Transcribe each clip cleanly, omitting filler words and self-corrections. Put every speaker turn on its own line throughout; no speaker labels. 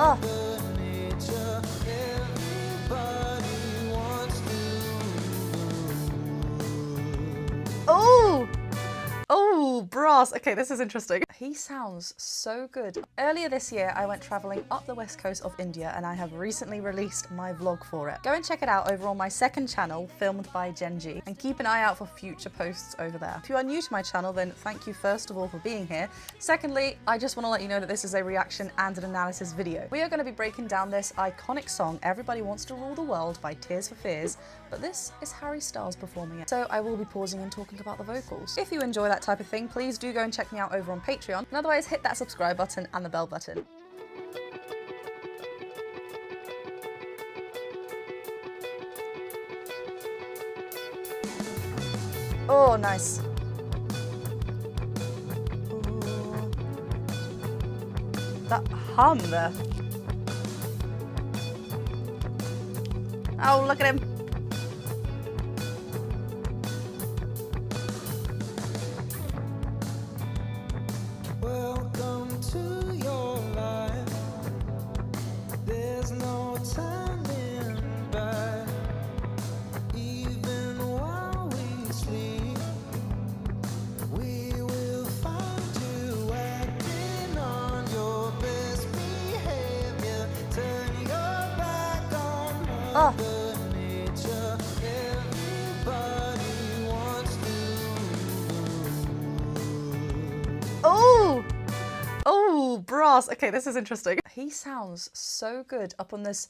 Oh. Oh. Oh, brass. Okay, this is interesting. He sounds so good. Earlier this year, I went traveling up the west coast of India and I have recently released my vlog for it. Go and check it out over on my second channel, filmed by Genji, and keep an eye out for future posts over there. If you are new to my channel, then thank you first of all for being here. Secondly, I just want to let you know that this is a reaction and an analysis video. We are going to be breaking down this iconic song, Everybody Wants to Rule the World by Tears for Fears, but this is Harry Styles performing it. So I will be pausing and talking about the vocals. If you enjoy that type of thing, please do go and check me out over on Patreon. And otherwise, hit that subscribe button and the bell button. Oh, nice. Ooh. That hum there. Oh, look at him.
Welcome to your life. There's no turning back. Even while we sleep, we will find you acting on your best behavior. Turn your back on Mother Nature. Everybody wants to.
Oh! Oh, brass. Okay, this is interesting. He sounds so good up on this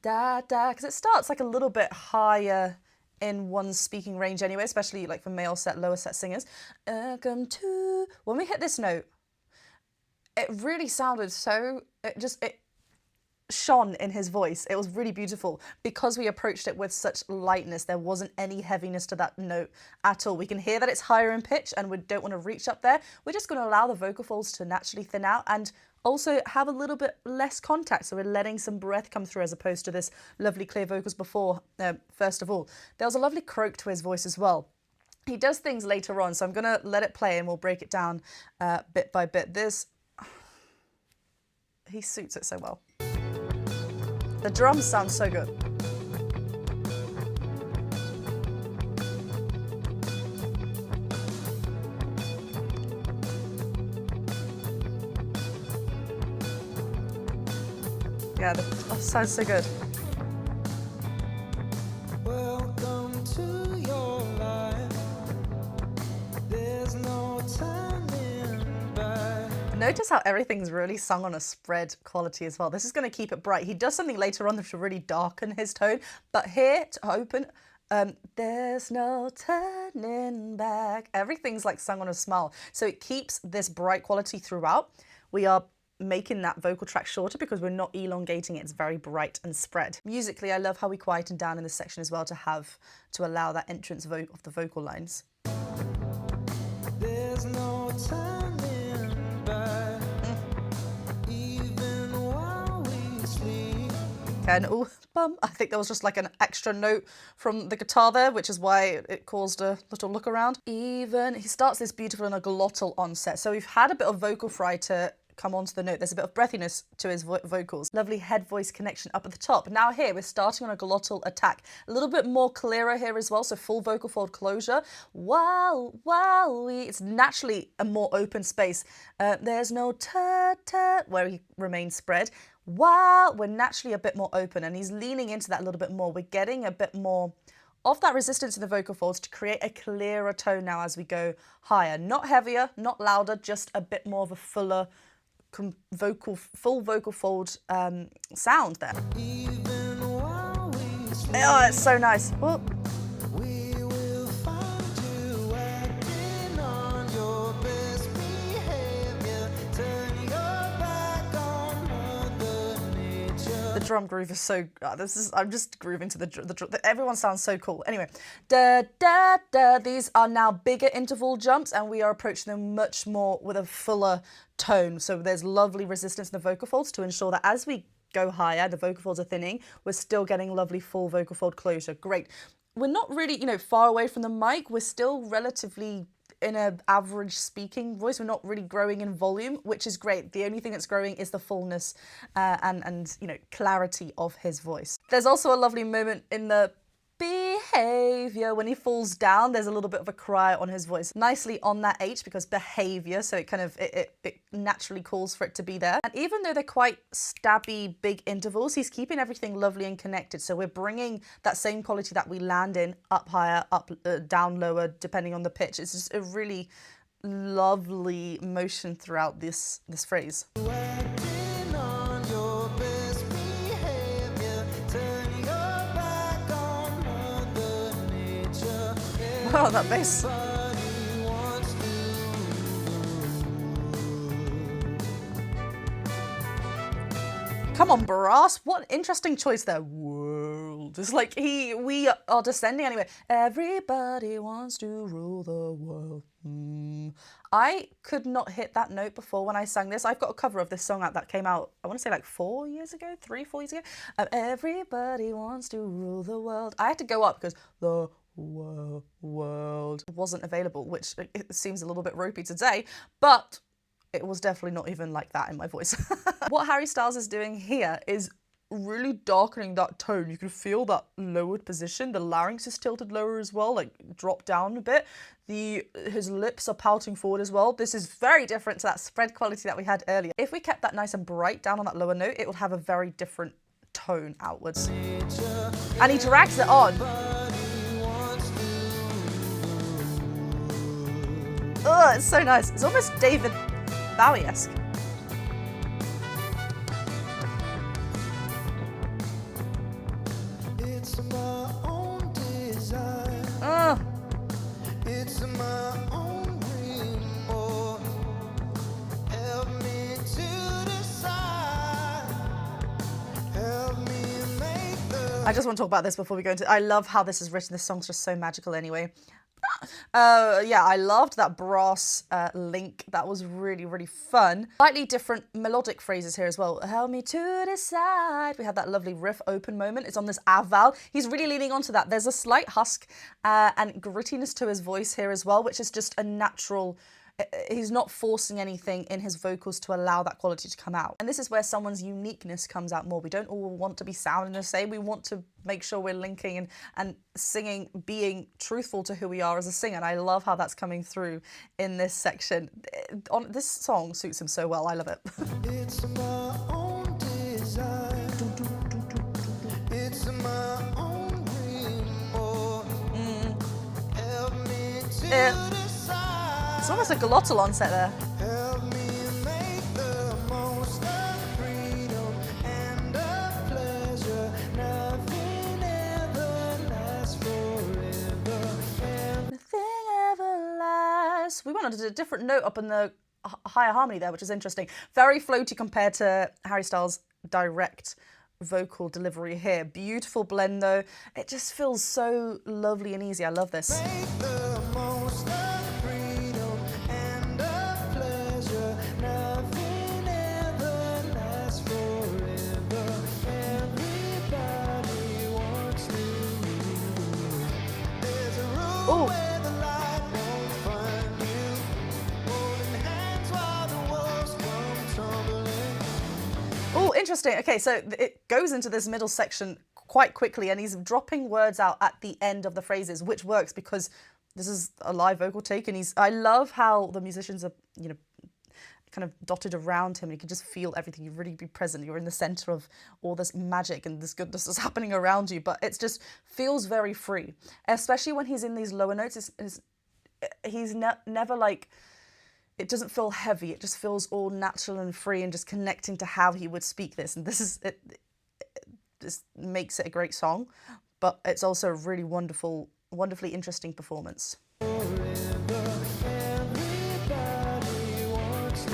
da da, because it starts like a little bit higher in one's speaking range anyway, especially like for male set, lower set singers. Welcome to. When we hit this note, it really sounded so. It shone in his voice. It was really beautiful because we approached it with such lightness. There wasn't any heaviness to that note at all. We can hear that it's higher in pitch and we don't want to reach up there. We're just going to allow the vocal folds to naturally thin out and also have a little bit less contact. So we're letting some breath come through as opposed to this lovely clear vocals before, first of all. There was a lovely croak to his voice as well. He does things later on, so I'm going to let it play and we'll break it down bit by bit. He suits it so well. The drums sound so good. Yeah, sounds so good.
Welcome to your life. There's no turning back.
Notice how everything's really sung on a spread quality as well. This is going to keep it bright. He does something later on to really darken his tone, but here to open, there's no turning back. Everything's like sung on a smile. So it keeps this bright quality throughout. We are making that vocal track shorter because we're not elongating it. It's very bright and spread. Musically, I love how we quieten down in this section as well to allow that entrance of the vocal lines.
There's no turning back. Even while we sleep.
And oh, bum, I think there was just like an extra note from the guitar there, which is why it caused a little look around. Even, he starts this beautiful in a glottal onset. So we've had a bit of vocal fry to come onto the note. There's a bit of breathiness to his vocals. Lovely head-voice connection up at the top. Now here, we're starting on a glottal attack. A little bit more clearer here as well, so full vocal fold closure. Wow, it's naturally a more open space. There's no ta-ta, where he remains spread. Wow, we're naturally a bit more open, and he's leaning into that a little bit more. We're getting a bit more of that resistance in the vocal folds to create a clearer tone now as we go higher. Not heavier, not louder, just a bit more of a fuller full vocal fold sound there. Oh, it's so nice. Whoop. The drum groove is so. I'm just grooving to the drum. Everyone sounds so cool. Anyway, da da da. These are now bigger interval jumps, and we are approaching them much more with a fuller tone. So there's lovely resistance in the vocal folds to ensure that as we go higher, the vocal folds are thinning. We're still getting lovely full vocal fold closure. Great. We're not really, far away from the mic. We're still relatively in an average speaking voice. We're not really growing in volume, which is great. The only thing that's growing is the fullness and you know, clarity of his voice. There's also a lovely moment in the behavior when he falls down. There's a little bit of a cry on his voice, nicely on that H, because behavior, so it kind of it naturally calls for it to be there. And even though they're quite stabby big intervals, he's keeping everything lovely and connected, so we're bringing that same quality that we land in up higher, up down lower, depending on the pitch. It's just a really lovely motion throughout this phrase.
Acting on your best behavior, turn your back on Mother Nature.
Oh, that bass.
Everybody wants to.
Come on, Brass. What an interesting choice there. World. It's like we are descending anyway. Everybody wants to rule the world. I could not hit that note before when I sang this. I've got a cover of this song out that came out, I want to say like 4 years ago, 3-4 years ago. Everybody wants to rule the world. I had to go up because the world wasn't available, which it seems a little bit ropey today, but it was definitely not even like that in my voice. What Harry Styles is doing here is really darkening that tone. You can feel that lowered position. The larynx is tilted lower as well, like dropped down a bit. His lips are pouting forward as well. This is very different to that spread quality that we had earlier. If we kept that nice and bright down on that lower note, it would have a very different tone outwards. And he drags it on. Oh, it's so nice. It's almost David Bowie-esque.
It's my own design. It's my own remorse. Help me to decide. Help me make the.
I just want to talk about this before we go into. I love how this is written. This song's just so magical anyway. Yeah, I loved that brass link. That was really, really fun. Slightly different melodic phrases here as well. Help me to decide. We had that lovely riff open moment. It's on this aval. He's really leaning onto that. There's a slight husk and grittiness to his voice here as well, which is just a natural. He's not forcing anything in his vocals to allow that quality to come out. And this is where someone's uniqueness comes out more. We don't all want to be sounding the same. We want to make sure we're linking and singing, being truthful to who we are as a singer. And I love how that's coming through in this section. This song suits him so well. I love it.
It's my own design. It's my own remorse. Help me to decide.
It's almost a glottal onset there.
Help me make the most of freedom and of pleasure. Nothing ever lasts forever.
Nothing ever lasts. We went on to a different note up in the higher harmony there, which is interesting. Very floaty compared to Harry Styles' direct vocal delivery here. Beautiful blend though. It just feels so lovely and easy. I love this.
Make the most of freedom and of pleasure. Nothing ever lasts forever. Everybody wants to. There's a room
Ooh.
where the light won't find you. Holding hands while the walls come tumbling.
Oh, interesting. Okay, so it goes into this middle section quite quickly and he's dropping words out at the end of the phrases, which works because this is a live vocal take and I love how the musicians are, you know, kind of dotted around him and you can just feel everything. You really be present. You're in the center of all this magic and this goodness that's happening around you, but it just feels very free, especially when he's in these lower notes. He's never like, it doesn't feel heavy. It just feels all natural and free and just connecting to how he would speak this. And this is it. This makes it a great song, but it's also a really wonderfully interesting performance.
Everybody wants to.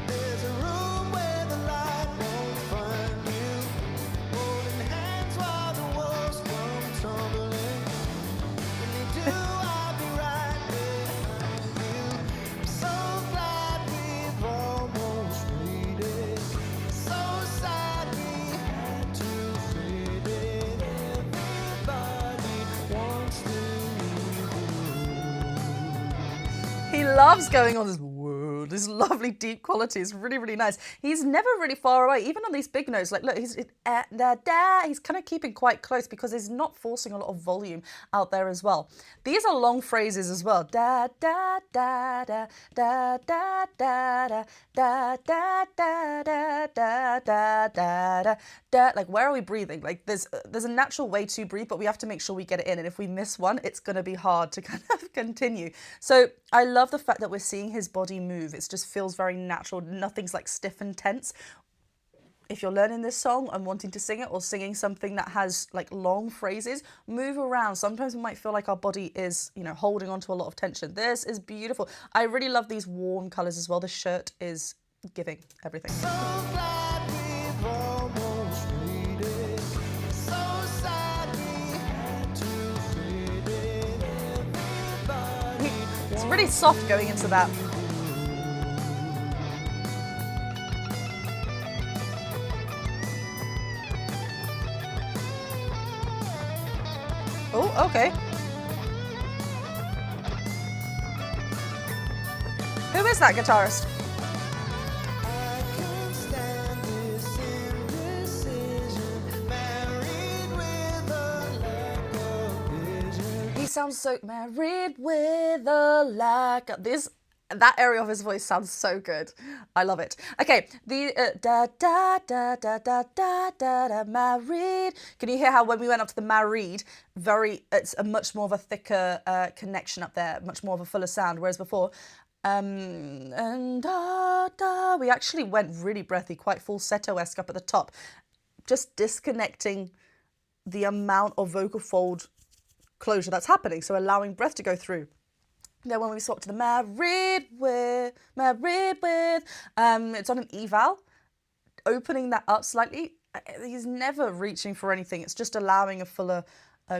There's a room where the light won't find you. Holding hands while the walls come tumbling. When they do, I'll be right behind you. I'm so glad we've almost made it. So sad we had to fade it. Everybody wants to.
loves going on this, whoa, this lovely deep quality. It's really, really nice. He's never really far away, even on these big notes. Like, look, he's kind of keeping quite close because he's not forcing a lot of volume out there as well. These are long phrases as well. Da da da da da da da da da da da da da da da da. Like, where are we breathing? Like, there's a natural way to breathe, but we have to make sure we get it in. And if we miss one, it's going to be hard to kind of continue. So I love the fact that we're seeing his body move. It just feels very natural. Nothing's like stiff and tense. If you're learning this song and wanting to sing it or singing something that has like long phrases, move around. Sometimes we might feel like our body is, you know, holding on to a lot of tension. This is beautiful. I really love these warm colors as well. The shirt is giving everything.
So glad we've almost made it. So sad we had to fade it. Everybody
It's really soft going into that. Oh, okay. Who is that guitarist?
I can't stand this indecision. Married with a lack of vision.
He sounds so married with a lack of this. That area of his voice sounds so good. I love it. Okay, the da da da da da da da da married. Can you hear how when we went up to the married, it's a much more of a thicker connection up there, much more of a fuller sound, whereas before, and da da, we actually went really breathy, quite falsetto-esque up at the top, just disconnecting the amount of vocal fold closure that's happening, so allowing breath to go through. Then when we swap to the married with, it's on an eval, opening that up slightly. He's never reaching for anything. It's just allowing a fuller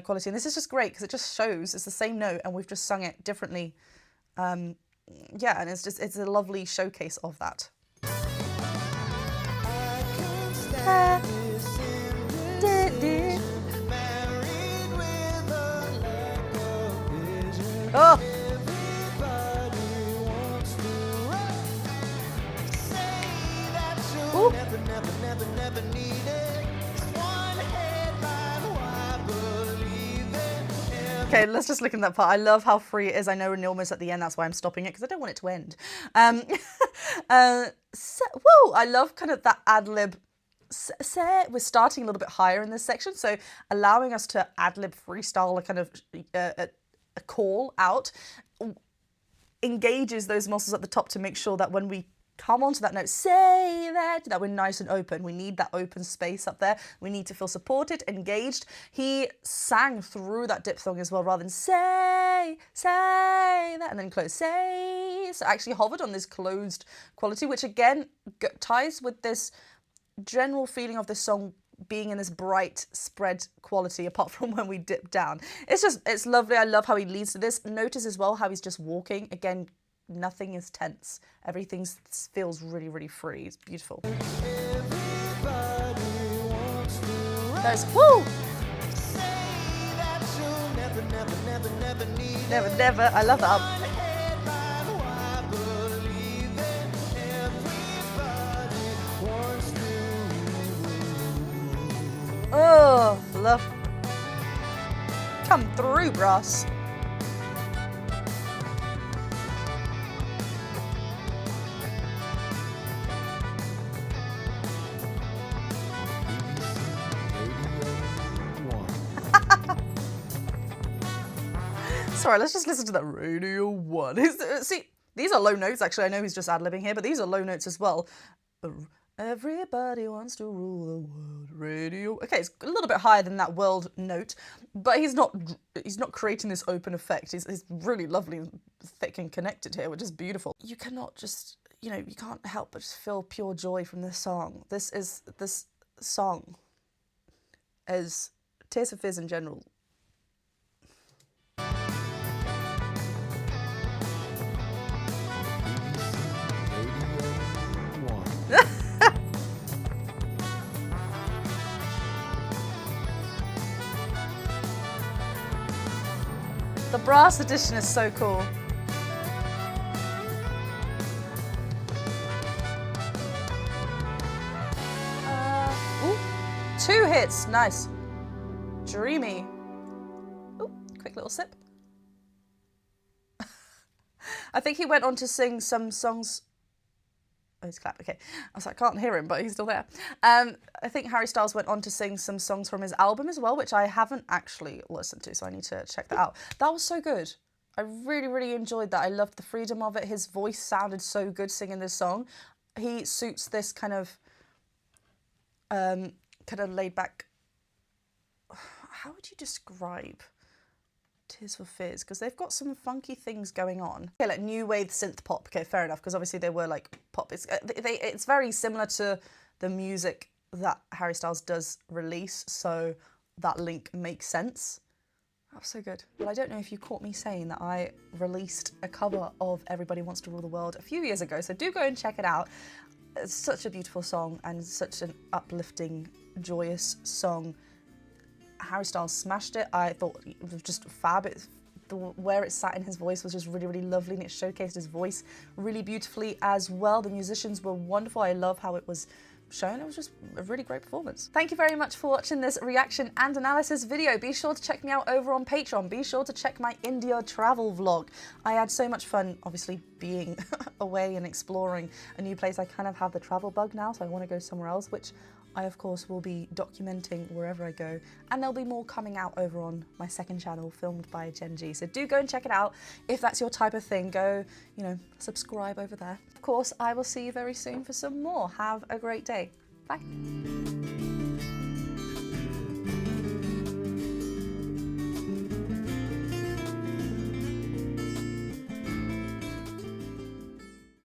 quality. And this is just great because it just shows it's the same note and we've just sung it differently. Yeah, and it's a lovely showcase of that.
I can't stand this indecision. Married with a lack of vision.
Oh,
Everybody wants to run. Say that
Ooh.
you'll never need it. It's one headline, why believe it?
okay, let's just look in that part. I love how free it is. I know we're almost at the end. That's why I'm stopping it because I don't want it to end. Whoa, I love kind of that ad-lib. We're starting a little bit higher in this section, so allowing us to ad-lib freestyle a kind of a call out engages those muscles at the top to make sure that when we come onto that note, say that we're nice and open. We need that open space up there. We need to feel supported, engaged. He sang through that diphthong as well, rather than say that, and then close, say. So actually hovered on this closed quality, which again ties with this general feeling of this song being in this bright spread quality, apart from when we dip down. It's lovely. I love how he leads to this. Notice as well how he's just walking. Again, nothing is tense. Everything feels really, really free. It's beautiful. There's, woo! Never. I love that. Oh, love. Come through, brass. Sorry, let's just listen to that Radio 1. See, these are low notes, actually. I know he's just ad-libbing here, but these are low notes as well. Everybody wants to rule the world. Radio. Okay, it's a little bit higher than that world note, but he's not creating this open effect. He's really lovely and thick and connected here, which is beautiful. You cannot just, you can't help but just feel pure joy from this song. This song, as Tears for Fears in general, the brass edition is so cool. 2 hits, nice. Dreamy. Ooh, quick little sip. I think he went on to sing some songs. Oh, he's clapped, okay. I was like, I can't hear him, but he's still there. I think Harry Styles went on to sing some songs from his album as well, which I haven't actually listened to, so I need to check that out. That was so good. I really, really enjoyed that. I loved the freedom of it. His voice sounded so good singing this song. He suits this kind of laid back. How would you describe Tears for Fears? Because they've got some funky things going on. Okay, like new wave synth pop. Okay, fair enough. Because obviously they were like pop. It's very similar to the music that Harry Styles does release. So that link makes sense. That was so good. But I don't know if you caught me saying that I released a cover of Everybody Wants to Rule the World a few years ago. So do go and check it out. It's such a beautiful song and such an uplifting, joyous song. Harry Styles smashed it. I thought it was just fab. Where it sat in his voice was just really, really lovely, and it showcased his voice really beautifully as well. The musicians were wonderful. I love how it was shown. It was just a really great performance. Thank you very much for watching this reaction and analysis video. Be sure to check me out over on Patreon. Be sure to check my India travel vlog. I had so much fun, obviously, being away and exploring a new place. I kind of have the travel bug now, so I want to go somewhere else, which I, of course, will be documenting wherever I go. And there'll be more coming out over on my second channel, filmed by Gen G. So do go and check it out. If that's your type of thing, go, subscribe over there. Of course, I will see you very soon for some more. Have a great day. Bye.